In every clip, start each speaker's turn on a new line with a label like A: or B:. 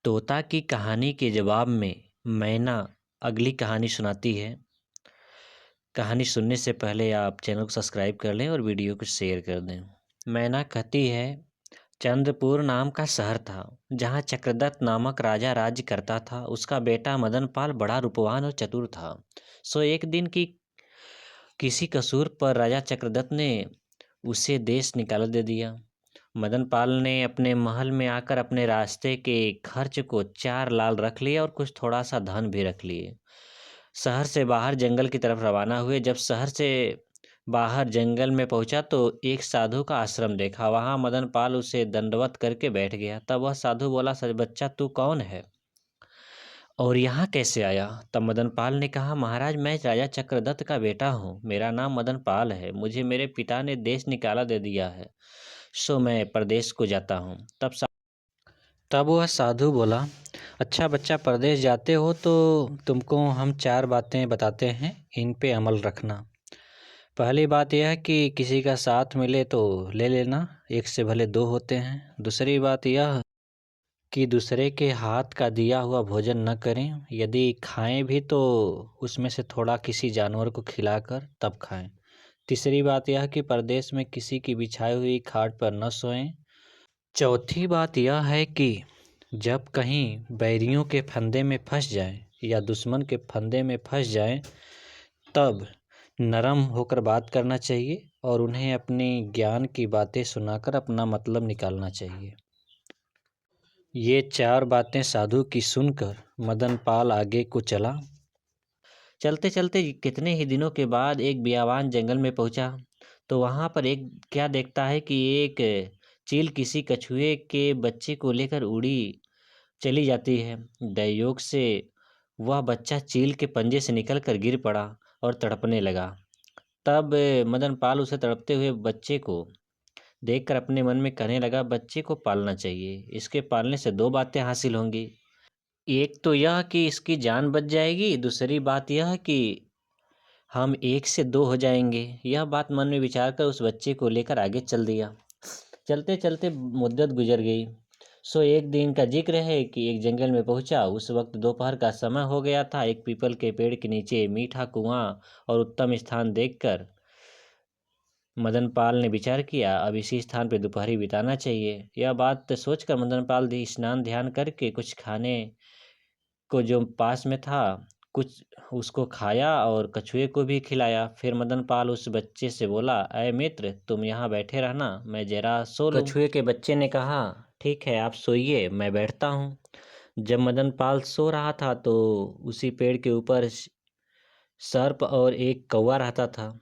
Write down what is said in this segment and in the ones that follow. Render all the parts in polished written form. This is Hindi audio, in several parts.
A: तोता की कहानी के जवाब में मैना अगली कहानी सुनाती है। कहानी सुनने से पहले आप चैनल को सब्सक्राइब कर लें और वीडियो को शेयर कर दें। मैना कहती है, चंद्रपुर नाम का शहर था जहाँ चक्रदत्त नामक राजा राज्य करता था। उसका बेटा मदनपाल बड़ा रूपवान और चतुर था। सो एक दिन की किसी कसूर पर राजा चक्रदत्त ने उसे देश निकाल दे दिया। मदनपाल ने अपने महल में आकर अपने रास्ते के खर्च को 4 लाल रख लिया और कुछ थोड़ा सा धन भी रख लिए। शहर से बाहर जंगल की तरफ रवाना हुए। जब शहर से बाहर जंगल में पहुंचा तो एक साधु का आश्रम देखा। वहां मदनपाल उसे दंडवत करके बैठ गया। तब वह साधु बोला, सच बच्चा तू कौन है और यहाँ कैसे आया? तब मदनपाल ने कहा, महाराज मैं राजा चक्रदत्त का बेटा हूँ। मेरा नाम मदनपाल है। मुझे मेरे पिता ने देश निकाला दे दिया है, सो मैं प्रदेश को जाता हूँ। तब वह साधु बोला, अच्छा बच्चा, प्रदेश जाते हो तो तुमको हम 4 बातें बताते हैं, इन पे अमल रखना। पहली बात यह है कि किसी का साथ मिले तो ले लेना, एक से भले 2 होते हैं। दूसरी बात यह कि दूसरे के हाथ का दिया हुआ भोजन न करें। यदि खाएं भी तो उसमें से थोड़ा किसी जानवर को खिलाकर तब खाएं। तीसरी बात यह कि परदेश में किसी की बिछाई हुई खाट पर न सोएं। चौथी बात यह है कि जब कहीं बैरियों के फंदे में फंस जाएं या दुश्मन के फंदे में फंस जाएं तब नरम होकर बात करना चाहिए और उन्हें अपनी ज्ञान की बातें सुनाकर अपना मतलब निकालना चाहिए। ये 4 बातें साधु की सुनकर मदनपाल आगे को चला। चलते चलते कितने ही दिनों के बाद एक बियावान जंगल में पहुंचा तो वहां पर एक क्या देखता है कि एक चील किसी कछुए के बच्चे को लेकर उड़ी चली जाती है। संयोग से वह बच्चा चील के पंजे से निकलकर गिर पड़ा और तड़पने लगा। तब मदनपाल उसे तड़पते हुए बच्चे को देखकर अपने मन में कहने लगा, बच्चे को पालना चाहिए। इसके पालने से 2 बातें हासिल होंगी। एक तो यह कि इसकी जान बच जाएगी, दूसरी बात यह कि हम 1 से 2 हो जाएंगे। यह बात मन में विचार कर उस बच्चे को लेकर आगे चल दिया। चलते चलते मुद्दत गुजर गई। सो एक दिन का जिक्र है कि एक जंगल में पहुंचा। उस वक्त दोपहर का समय हो गया था। एक पीपल के पेड़ के नीचे मीठा कुआं और उत्तम स्थान देखकर मदनपाल ने विचार किया, अब इसी स्थान पर दोपहरी बिताना चाहिए। यह बात सोचकर मदनपाल स्नान ध्यान करके कुछ खाने को जो पास में था कुछ उसको खाया और कछुए को भी खिलाया। फिर मदनपाल उस बच्चे से बोला, अय मित्र, तुम यहाँ बैठे रहना, मैं जरा सो लूं। कछुए के बच्चे ने कहा, ठीक है, आप सोइए, मैं बैठता हूँ। जब मदनपाल सो रहा था तो उसी पेड़ के ऊपर सर्प और एक कौवा रहता था।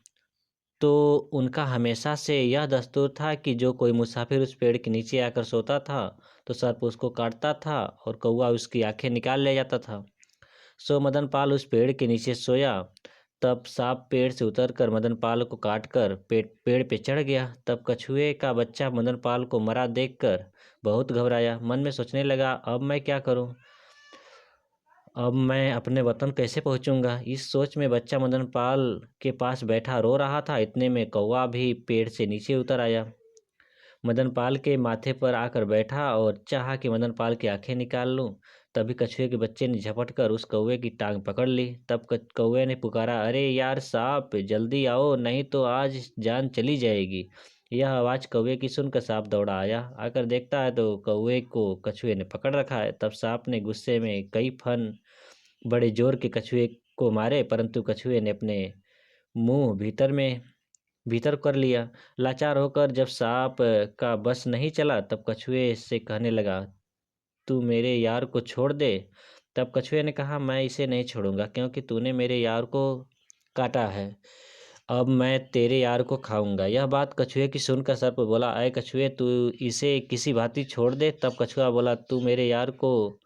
A: तो उनका हमेशा से यह दस्तूर था कि जो कोई मुसाफिर उस पेड़ के नीचे आकर सोता था तो सर्प उसको काटता था और कौवा उसकी आंखें निकाल ले जाता था। सो मदनपाल उस पेड़ के नीचे सोया। तब सांप पेड़ से उतरकर मदनपाल को काटकर पेड़ पे चढ़ गया। तब कछुए का बच्चा मदनपाल को मरा देखकर बहुत घबराया। मन में सोचने लगा, अब मैं क्या करूं? अब मैं अपने वतन कैसे पहुंचूंगा? इस सोच में बच्चा मदनपाल के पास बैठा रो रहा था। इतने में कौवा भी पेड़ से नीचे उतर आया, मदनपाल के माथे पर आकर बैठा और चाहा कि मदनपाल की आंखें निकाल लूं। तभी कछुए के बच्चे ने झपट कर उस कौवे की टांग पकड़ ली। तब कौवे ने पुकारा, अरे यार सांप, जल्दी आओ, नहीं तो आज जान चली जाएगी। यह आवाज कौवे की सुनकर सांप दौड़ा आया। आकर देखता है तो कौवे को कछुए ने पकड़ रखा है। तब सांप ने गुस्से में कई फन बड़े जोर के कछुए को मारे, परंतु कछुए ने अपने मुंह भीतर कर लिया। लाचार होकर जब सांप का बस नहीं चला तब कछुए से कहने लगा, तू मेरे यार को छोड़ दे। तब कछुए ने कहा, मैं इसे नहीं छोड़ूंगा क्योंकि तूने मेरे यार को काटा है। अब मैं तेरे यार को खाऊंगा। यह बात कछुए की सुनकर सर्प बोला, अय कछुए, तू इसे किसी भांति छोड़ दे। तब कछुआ बोला, तू मेरे यार को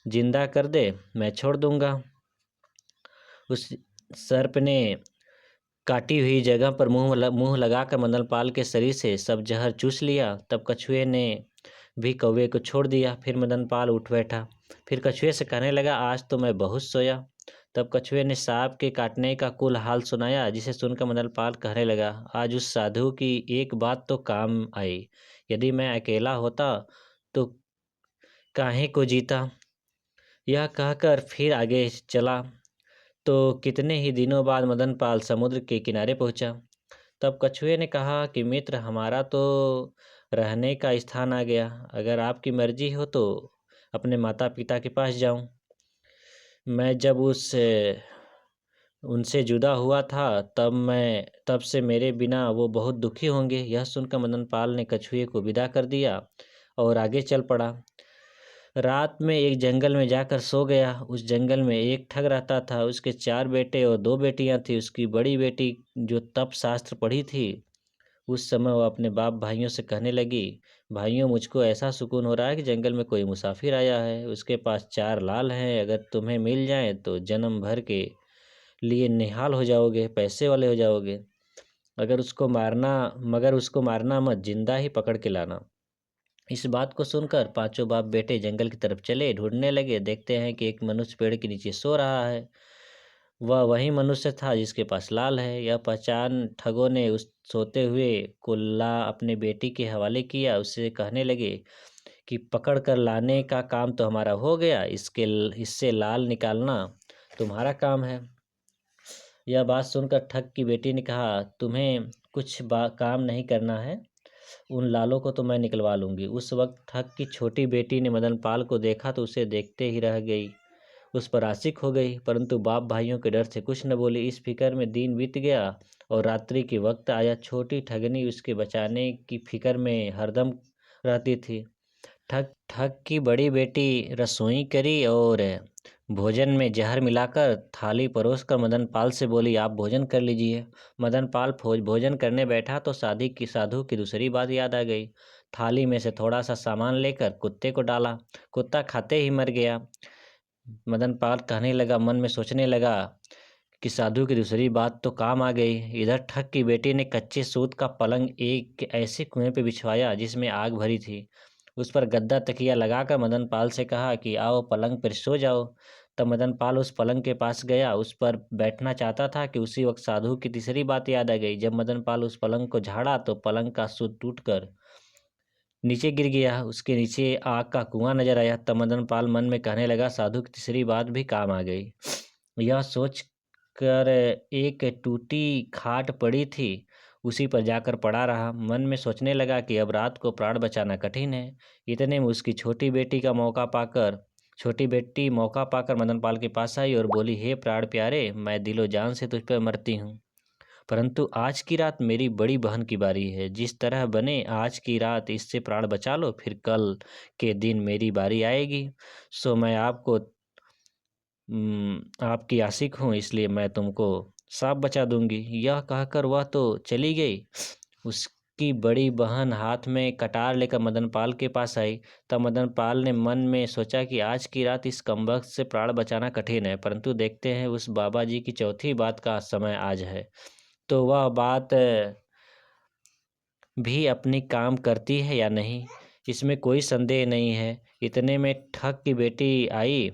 A: जिंदा कर दे, मैं छोड़ दूंगा। उस सर्प ने काटी हुई जगह पर मुंह लगाकर मदनपाल के शरीर से सब जहर चूस लिया। तब कछुए ने भी कौवे को छोड़ दिया। फिर मदनपाल उठ बैठा। फिर कछुए से कहने लगा, आज तो मैं बहुत सोया। तब कछुए ने सांप के काटने का कुल हाल सुनाया, जिसे सुनकर मदनपाल कहने लगा, आज उस साधु की एक बात तो काम आई। यदि मैं अकेला होता तो काहे को जीता। यह कहकर फिर आगे चला तो कितने ही दिनों बाद मदन पाल समुद्र के किनारे पहुंचा। तब कछुए ने कहा कि मित्र, हमारा तो रहने का स्थान आ गया। अगर आपकी मर्जी हो तो अपने माता पिता के पास जाऊं। मैं जब उनसे जुदा हुआ था तब से मेरे बिना वो बहुत दुखी होंगे। यह सुनकर मदन पाल ने कछुए को विदा कर दिया और आगे चल पड़ा। रात में एक जंगल में जाकर सो गया। उस जंगल में एक ठग रहता था। उसके 4 बेटे और 2 बेटियां थी। उसकी बड़ी बेटी जो तप शास्त्र पढ़ी थी, उस समय वह अपने बाप भाइयों से कहने लगी, भाइयों, मुझको ऐसा सुकून हो रहा है कि जंगल में कोई मुसाफिर आया है। उसके पास 4 लाल हैं। अगर तुम्हें मिल जाए तो जन्म भर के लिए निहाल हो जाओगे, पैसे वाले हो जाओगे। मगर उसको मारना मत, जिंदा ही पकड़ के लाना। इस बात को सुनकर 5 बाप बेटे जंगल की तरफ चले। ढूंढने लगे। देखते हैं कि एक मनुष्य पेड़ के नीचे सो रहा है। वह वही मनुष्य था जिसके पास लाल है। यह पहचान ठगों ने उस सोते हुए को अपने बेटी के हवाले किया। उससे कहने लगे कि पकड़ कर लाने का काम तो हमारा हो गया, इससे लाल निकालना तुम्हारा काम है। यह बात सुनकर ठग की बेटी ने कहा, तुम्हें कुछ काम नहीं करना है, उन लालों को तो मैं निकलवा लूंगी। उस वक्त ठग की छोटी बेटी ने मदन पाल को देखा तो उसे देखते ही रह गई, उस पर आशिक हो गई, परंतु बाप भाइयों के डर से कुछ न बोली। इस फिक्र में दिन बीत गया और रात्रि के वक्त आया। छोटी ठगनी उसके बचाने की फिक्र में हरदम रहती थी। ठग ठग की बड़ी बेटी रसोई करी और भोजन में जहर मिलाकर थाली परोसकर मदन पाल से बोली, आप भोजन कर लीजिए। मदन पाल भोजन करने बैठा तो साधु की दूसरी बात याद आ गई। थाली में से थोड़ा सा सामान लेकर कुत्ते को डाला। कुत्ता खाते ही मर गया। मदन पाल कहने लगा, मन में सोचने लगा कि साधु की दूसरी बात तो काम आ गई। इधर ठग की बेटी ने कच्चे सूत का पलंग एक ऐसे कुएं पे बिछवाया जिसमें आग भरी थी। उस पर गद्दा तकिया लगाकर मदन पाल से कहा कि आओ पलंग पर सो जाओ। तब मदन पाल उस पलंग के पास गया। उस पर बैठना चाहता था कि उसी वक्त साधु की तीसरी बात याद आ गई। जब मदन पाल उस पलंग को झाड़ा तो पलंग का सूत टूटकर नीचे गिर गया। उसके नीचे आग का कुआं नजर आया। तब मदन पाल मन में कहने लगा, साधु की तीसरी बात भी काम आ गई। यह सोच कर एक टूटी खाट पड़ी थी, उसी पर जाकर पड़ा रहा। मन में सोचने लगा कि अब रात को प्राण बचाना कठिन है। इतने में उसकी छोटी बेटी मौका पाकर मदन पाल के पास आई और बोली, हे प्राण प्यारे, मैं दिलो जान से तुझ पर मरती हूँ, परंतु आज की रात मेरी बड़ी बहन की बारी है। जिस तरह बने आज की रात इससे प्राण बचा लो, फिर कल के दिन मेरी बारी आएगी। सो मैं आपकी आशिक हूँ, इसलिए मैं तुमको सांप बचा दूंगी। यह कहकर वह तो चली गई। उसकी बड़ी बहन हाथ में कटार लेकर मदन पाल के पास आई। तब मदन पाल ने मन में सोचा कि आज की रात इस कमबख्त से प्राण बचाना कठिन है, परंतु देखते हैं उस बाबा जी की चौथी बात का समय आज है तो वह बात भी अपनी काम करती है या नहीं, इसमें कोई संदेह नहीं है। इतने में ठग की बेटी आई।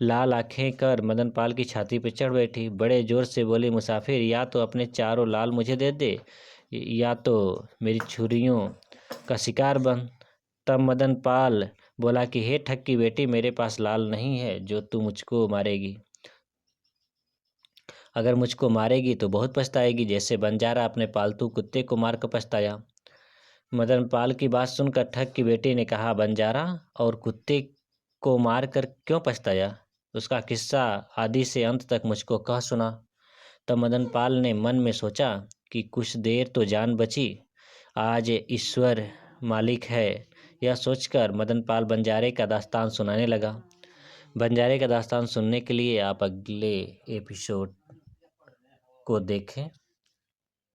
A: लाल आंखें कर मदन पाल की छाती पर चढ़ बैठी। बड़े जोर से बोली, मुसाफिर, या तो अपने 4 लाल मुझे दे दे, या तो मेरी छुरियों का शिकार बन। तब मदन पाल बोला कि हे ठग की बेटी, मेरे पास लाल नहीं है जो तू मुझको मारेगी। अगर मुझको मारेगी तो बहुत पछताएगी, जैसे बंजारा अपने पालतू कुत्ते को मारकर पछताया। मदन पाल की बात सुनकर ठग की बेटी ने कहा, बंजारा और कुत्ते को मारकर क्यों पछताया? उसका किस्सा आदि से अंत तक मुझको कह सुना। तब मदन पाल ने मन में सोचा कि कुछ देर तो जान बची, आज ईश्वर मालिक है। यह सोचकर मदन पाल बंजारे का दास्तान सुनाने लगा। बंजारे का दास्तान सुनने के लिए आप अगले एपिसोड को देखें।